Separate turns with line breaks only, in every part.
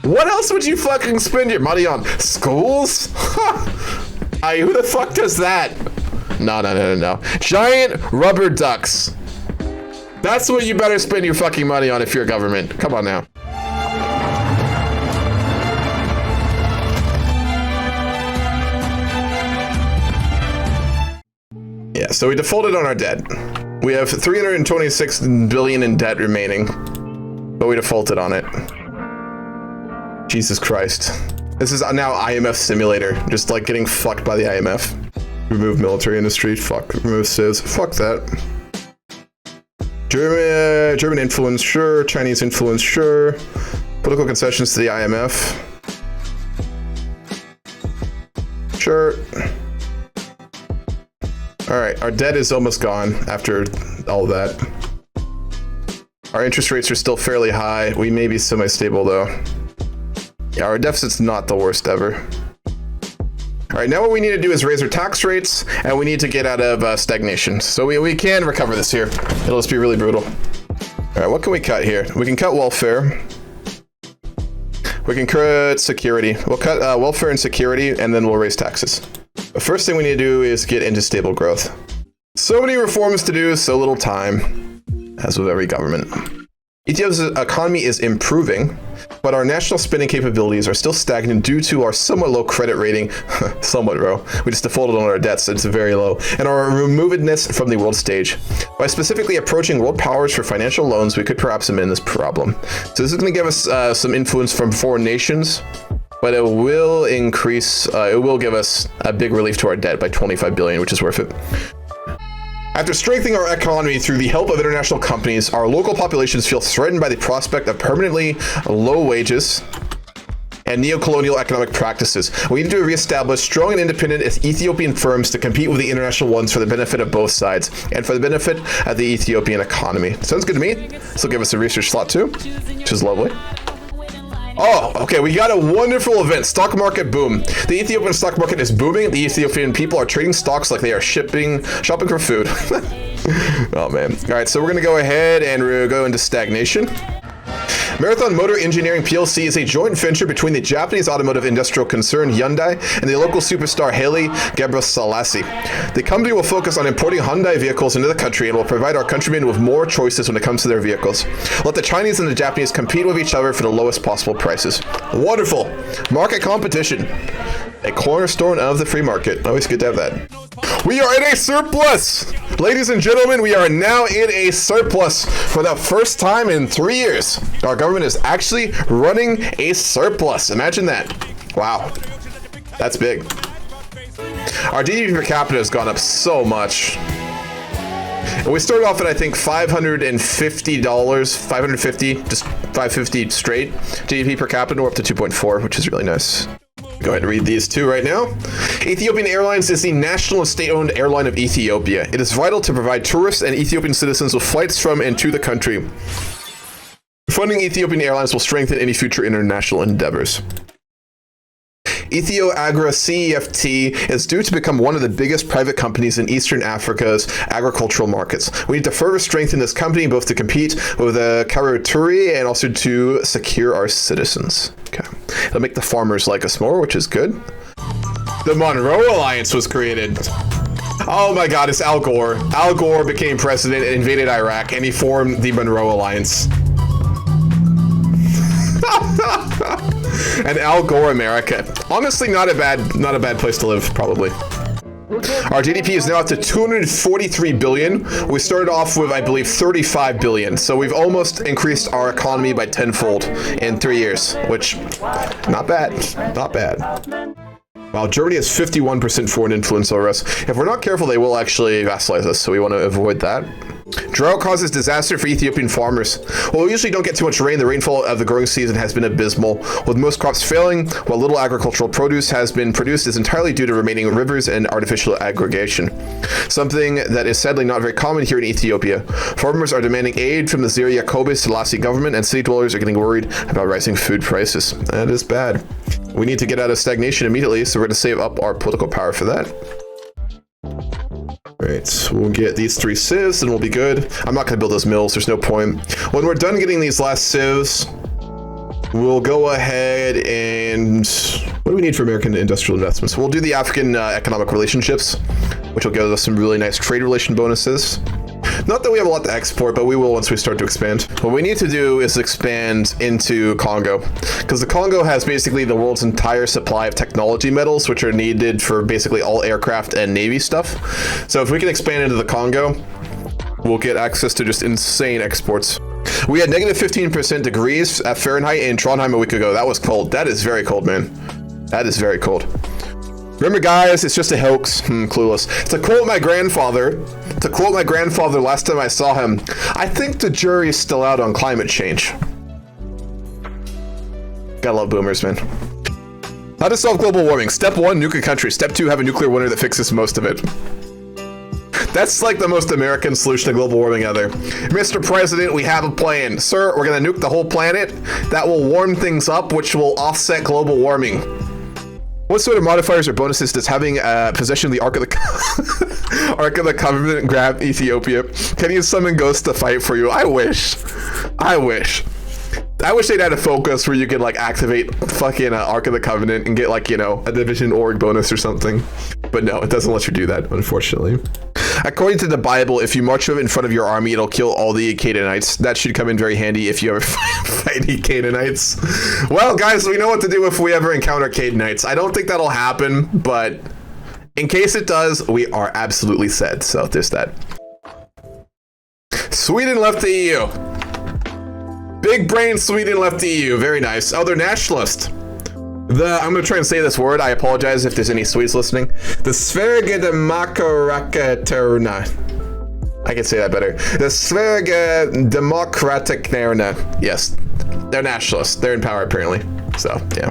What else would you fucking spend your money on? Schools? Who the fuck does that? No. Giant rubber ducks. That's what you better spend your fucking money on if you're a government. Come on now. Yeah, so we defaulted on our debt. We have 326 billion in debt remaining, but we defaulted on it. Jesus Christ. This is now IMF simulator, just like getting fucked by the IMF. Remove military industry, fuck. Remove civs, fuck that. German influence, sure. Chinese influence, sure. Political concessions to the IMF. Sure. All right, our debt is almost gone after all that. Our interest rates are still fairly high. We may be semi-stable though. Yeah, our deficit's not the worst ever. All right, now what we need to do is raise our tax rates, and we need to get out of stagnation. So we can recover this here. It'll just be really brutal. All right, what can we cut here? We can cut welfare. We can cut security. We'll cut welfare and security, and then we'll raise taxes. The first thing we need to do is get into stable growth. So many reforms to do, so little time, as with every government. Ethiopia's economy is improving, but our national spending capabilities are still stagnant due to our somewhat low credit rating. Somewhat low. We just defaulted on our debts, it's very low. And our removedness from the world stage. By specifically approaching world powers for financial loans, we could perhaps amend this problem. So this is going to give us some influence from foreign nations, but it will increase, it will give us a big relief to our debt by 25 billion, which is worth it. After strengthening our economy through the help of international companies, our local populations feel threatened by the prospect of permanently low wages and neo-colonial economic practices. We need to reestablish strong and independent Ethiopian firms to compete with the international ones for the benefit of both sides and for the benefit of the Ethiopian economy. Sounds good to me. This will give us a research slot too, which is lovely. Oh, okay, we got a wonderful event. Stock market boom. The Ethiopian stock market is booming. The Ethiopian people are trading stocks like they are shopping for food. Oh, man. All right, so we're going to go ahead and go into stagnation. Marathon Motor Engineering PLC is a joint venture between the Japanese automotive industrial concern Hyundai and the local superstar Haile Gebrselassie. The company will focus on importing Hyundai vehicles into the country and will provide our countrymen with more choices when it comes to their vehicles. Let the Chinese and the Japanese compete with each other for the lowest possible prices. Wonderful. Market competition. A cornerstone of the free market. Always good to have that. We are in a surplus! Ladies and gentlemen, we are now in a surplus for the first time in 3 years. Our government is actually running a surplus. Imagine that. Wow. That's big. Our GDP per capita has gone up so much. And we started off at, I think, $550, 550, just 550 straight GDP per capita. We're up to 2.4, which is really nice. Go ahead and read these two right now. Ethiopian Airlines is the national and state-owned airline of Ethiopia. It is vital to provide tourists and Ethiopian citizens with flights from and to the country. Funding Ethiopian Airlines will strengthen any future international endeavors. Ethio-Agra CEFT is due to become one of the biggest private companies in Eastern Africa's agricultural markets. We need to further strengthen this company both to compete with the Karaturi and also to secure our citizens. Okay. It'll make the farmers like us more, which is good. The Monroe Alliance was created. Oh my god, it's Al Gore. Al Gore became president and invaded Iraq, and he formed the Monroe Alliance. And Al Gore America. Honestly, not a bad place to live, probably. Our GDP is now up to 243 billion. We started off with, I believe, 35 billion. So we've almost increased our economy by tenfold in 3 years, which, not bad, not bad. While Germany has 51% foreign influence over us. If we're not careful, they will actually vassalize us, so we want to avoid that. Drought causes disaster for Ethiopian farmers. While we usually don't get too much rain, the rainfall of the growing season has been abysmal, with most crops failing, while little agricultural produce has been produced is entirely due to remaining rivers and artificial aggregation. Something that is sadly not very common here in Ethiopia. Farmers are demanding aid from the Ziri Yacob Selassie government, and city dwellers are getting worried about rising food prices. That is bad. We need to get out of stagnation immediately, so we're going to save up our political power for that. Right, we'll get these 3 civs and we'll be good. I'm not going to build those mills, there's no point. When we're done getting these last civs, We'll go ahead and what do we need for American industrial investments? We'll do the African economic relationships, which will give us some really nice trade relation bonuses. Not that we have a lot to export, but we will once we start to expand. What we need to do is expand into Congo, because the Congo has basically the world's entire supply of technology metals, which are needed for basically all aircraft and Navy stuff. So if we can expand into the Congo, we'll get access to just insane exports. We had negative 15% degrees at Fahrenheit in Trondheim a week ago. That was cold. That is very cold, man. That is very cold. Remember, guys, it's just a hoax. Clueless. To quote my grandfather last time I saw him, I think the jury's still out on climate change. Gotta love boomers, man. How to solve global warming. Step 1, nuke a country. Step 2, have a nuclear winter that fixes most of it. That's like the most American solution to global warming ever. Mr. President, we have a plan. Sir, we're gonna nuke the whole planet. That will warm things up, which will offset global warming. What sort of modifiers or bonuses does having possession of the Ark of the Ark of the Covenant grab Ethiopia? Can you summon ghosts to fight for you? I wish they'd had a focus where you could like activate fucking Ark of the Covenant and get like, you know, a division org bonus or something. But no, it doesn't let you do that, unfortunately. According to the Bible, if you march in front of your army, it'll kill all the Canaanites. That should come in very handy if you ever fight any Canaanites. Well, guys, we know what to do if we ever encounter Canaanites. I don't think that'll happen, but in case it does, we are absolutely set. So there's that. Sweden left the EU. Big brain Sweden left the EU. Very nice. Oh, they're nationalist. I'm going to try and say this word. I apologize if there's any Swedes listening. The Sverigedemokraterna. I can say that better. The Sverigedemokraterna. Yes, they're nationalists. They're in power, apparently. So, yeah.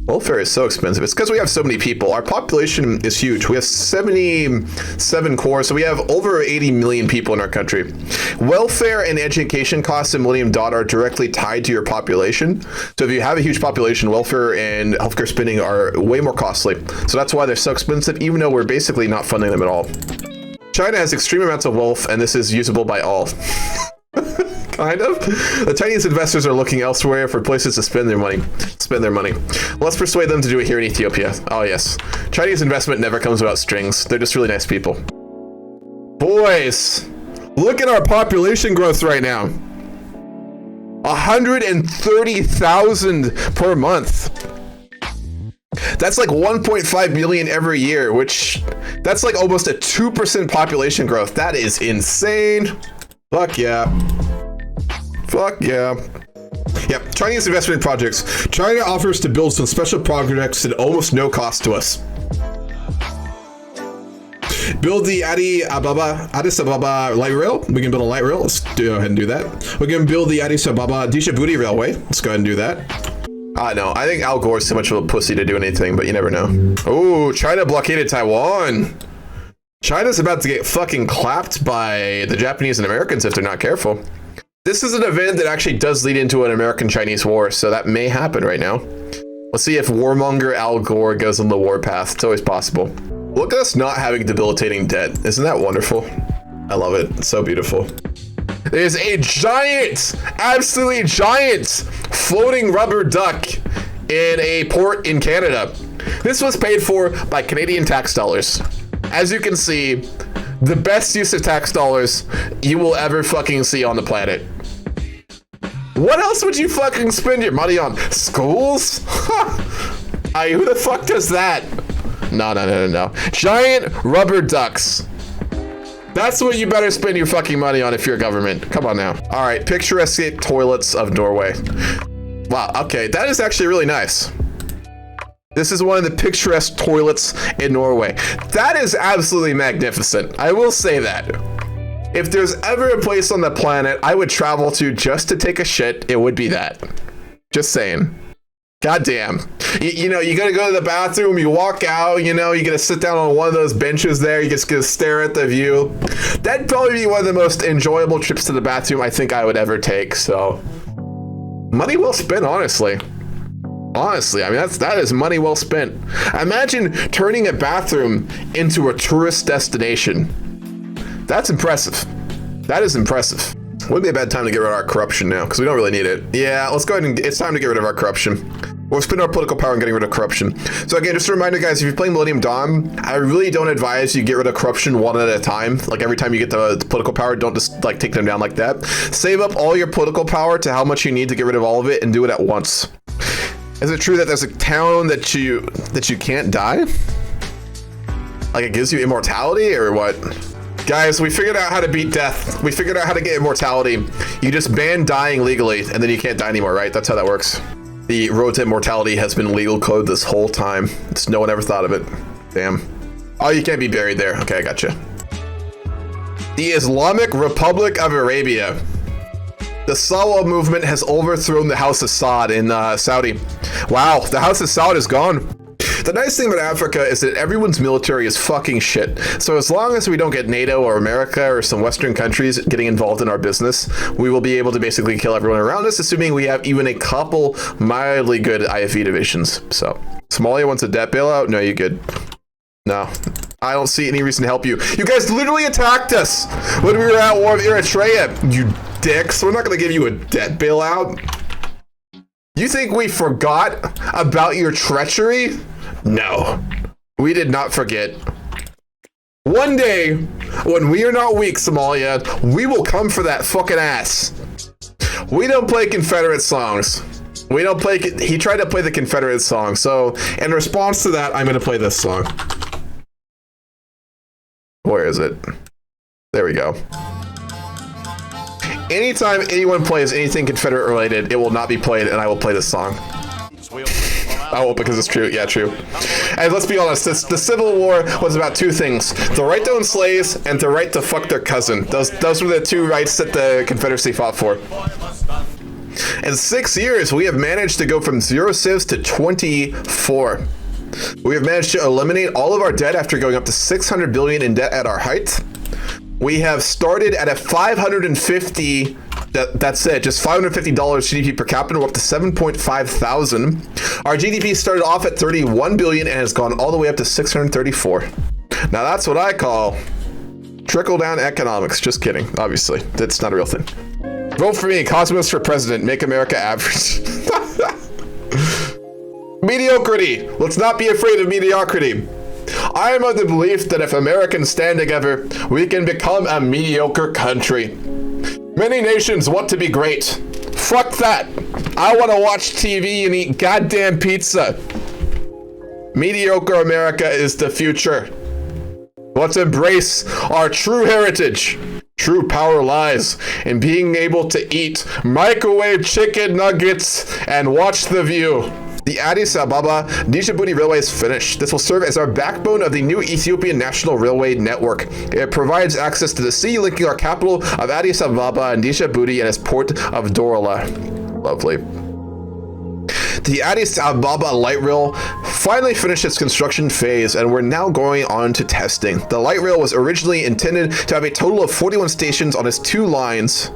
Welfare is so expensive. It's because we have so many people. Our population is huge. We have 77 cores, so we have over 80 million people in our country. Welfare and education costs in Millennium Dot are directly tied to your population. So if you have a huge population, welfare and healthcare spending are way more costly. So that's why they're so expensive, even though we're basically not funding them at all. China has extreme amounts of wealth, and this is usable by all. Kind of. The Chinese investors are looking elsewhere for places to spend their money. Let's persuade them to do it here in Ethiopia. Oh yes. Chinese investment never comes without strings. They're just really nice people. Boys, look at our population growth right now. 130,000 per month. That's like 1.5 million every year, which that's like almost a 2% population growth. That is insane. Fuck yeah. Fuck yeah. Yep, Chinese investment projects. China offers to build some special projects at almost no cost to us. Build the Addis Ababa light rail. We can build a light rail. Let's go ahead and do that. We can build the Addis Ababa Djibouti railway. Let's go ahead and do that. No, I think Al Gore's too much of a pussy to do anything, but you never know. Oh, China blockaded Taiwan. China's about to get fucking clapped by the Japanese and Americans if they're not careful. This is an event that actually does lead into an American-Chinese war, so that may happen right now. Let's see if warmonger Al Gore goes on the war path. It's always possible. Look at us not having debilitating debt. Isn't that wonderful? I love it. It's so beautiful. There's a giant, absolutely giant, floating rubber duck in a port in Canada. This was paid for by Canadian tax dollars. As you can see, the best use of tax dollars you will ever fucking see on the planet. What else would you fucking spend your money on? Schools? Who the fuck does that? No. Giant rubber ducks. That's what you better spend your fucking money on if you're a government. Come on now. All right, picturesque toilets of Norway. Wow, okay, that is actually really nice. This is one of the picturesque toilets in Norway. That is absolutely magnificent. I will say that. If there's ever a place on the planet I would travel to just to take a shit, it would be that. Just saying. God damn. You know, you gotta go to the bathroom, you walk out, you know, you gotta sit down on one of those benches there, you just gotta stare at the view. That'd probably be one of the most enjoyable trips to the bathroom I think I would ever take, so. Money well spent, honestly. Honestly, I mean, that is money well spent. Imagine turning a bathroom into a tourist destination. That's impressive. That is impressive. Wouldn't be a bad time to get rid of our corruption now, because we don't really need it. Yeah, let's go ahead and it's time to get rid of our corruption. We're spending our political power on getting rid of corruption. So again, just a reminder, guys, if you're playing Millennium Dawn, I really don't advise you get rid of corruption one at a time. Like every time you get the political power, don't just like take them down like that. Save up all your political power to how much you need to get rid of all of it and do it at once. Is it true that there's a town that you can't die? Like it gives you immortality or what? Guys, we figured out how to beat death. We figured out how to get immortality. You just ban dying legally and then you can't die anymore, right? That's how that works. The road to immortality has been legal code this whole time. Just no one ever thought of it. Damn. Oh, you can't be buried there. Okay, I gotcha. The Islamic Republic of Arabia. The Sawa movement has overthrown the House of Saud in Saudi. Wow, the House of Saud is gone. The nice thing about Africa is that everyone's military is fucking shit. So as long as we don't get NATO or America or some Western countries getting involved in our business, we will be able to basically kill everyone around us, assuming we have even a couple mildly good IFE divisions. So Somalia wants a debt bailout? No, you good. No, I don't see any reason to help you. You guys literally attacked us when we were at war with Eritrea, you dicks. We're not going to give you a debt bailout. You think we forgot about your treachery? No, we did not forget. One day, when we are not weak, Somalia, we will come for that fucking ass. We don't play Confederate songs. We don't play, he tried to play the Confederate song. So in response to that, I'm going to play this song. Where is it? There we go. Anytime anyone plays anything Confederate related, it will not be played and I will play this song. Oh, because it's true. Yeah, true. And let's be honest, the Civil War was about two things: the right to own slaves and the right to fuck their cousin. Those were the two rights that the Confederacy fought for. In 6 years, we have managed to go from 0 civs to 24. We have managed to eliminate all of our debt after going up to 600 billion in debt at our height. We have started at a 550, that's it, just $550 GDP per capita. We're up to 7.5 thousand. Our GDP started off at 31 billion and has gone all the way up to 634. Now that's what I call trickle down economics. Just kidding, obviously. That's not a real thing. Vote for me, Cosmos for president, make America average. Mediocrity, let's not be afraid of mediocrity. I am of the belief that if Americans stand together, we can become a mediocre country. Many nations want to be great. Fuck that. I want to watch TV and eat goddamn pizza. Mediocre America is the future. Let's embrace our true heritage. True power lies in being able to eat microwave chicken nuggets and watch The View. The Addis Ababa Djibouti Railway is finished. This will serve as our backbone of the new Ethiopian National Railway network. It provides access to the sea, linking our capital of Addis Ababa and Djibouti and its port of Dorala. Lovely. The Addis Ababa light rail finally finished its construction phase, and we're now going on to testing. The light rail was originally intended to have a total of 41 stations on its 2 lines,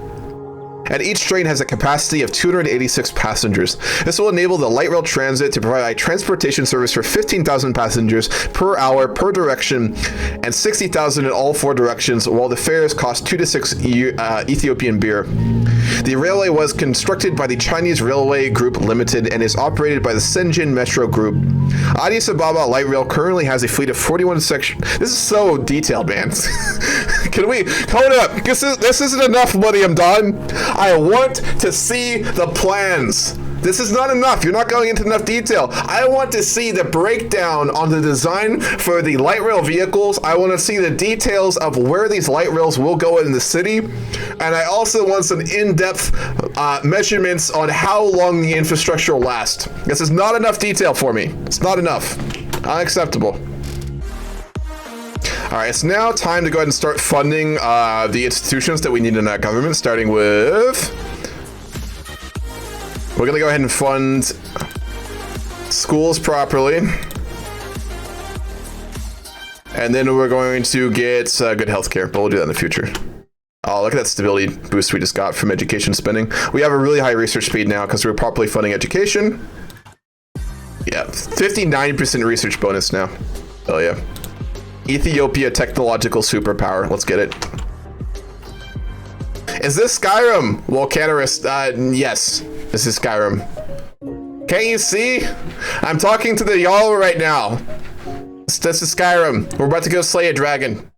and each train has a capacity of 286 passengers. This will enable the light rail transit to provide a transportation service for 15,000 passengers per hour per direction and 60,000 in all 4 directions, while the fares cost 2 to 6 Ethiopian birr. The railway was constructed by the Chinese Railway Group Limited and is operated by the Shenzhen Metro Group. Addis Ababa Light Rail currently has a fleet of 41 sections. This is so detailed, man. Can we hold up? This isn't enough money. I'm done. I want to see the plans. This is not enough. You're not going into enough detail. I want to see the breakdown on the design for the light rail vehicles. I want to see the details of where these light rails will go in the city. And I also want some in-depth measurements on how long the infrastructure will last. This is not enough detail for me. It's not enough. Unacceptable. All right, it's now time to go ahead and start funding the institutions that we need in our government, starting with... We're gonna go ahead and fund schools properly. And then we're going to get good healthcare, but we'll do that in the future. Oh, look at that stability boost we just got from education spending. We have a really high research speed now because we're properly funding education. Yeah, 59% research bonus now. Oh yeah. Ethiopia technological superpower. Let's get it. Is this Skyrim? Volcanarist, yes. This is Skyrim. Can't you see? I'm talking to the y'all right now. This is Skyrim. We're about to go slay a dragon.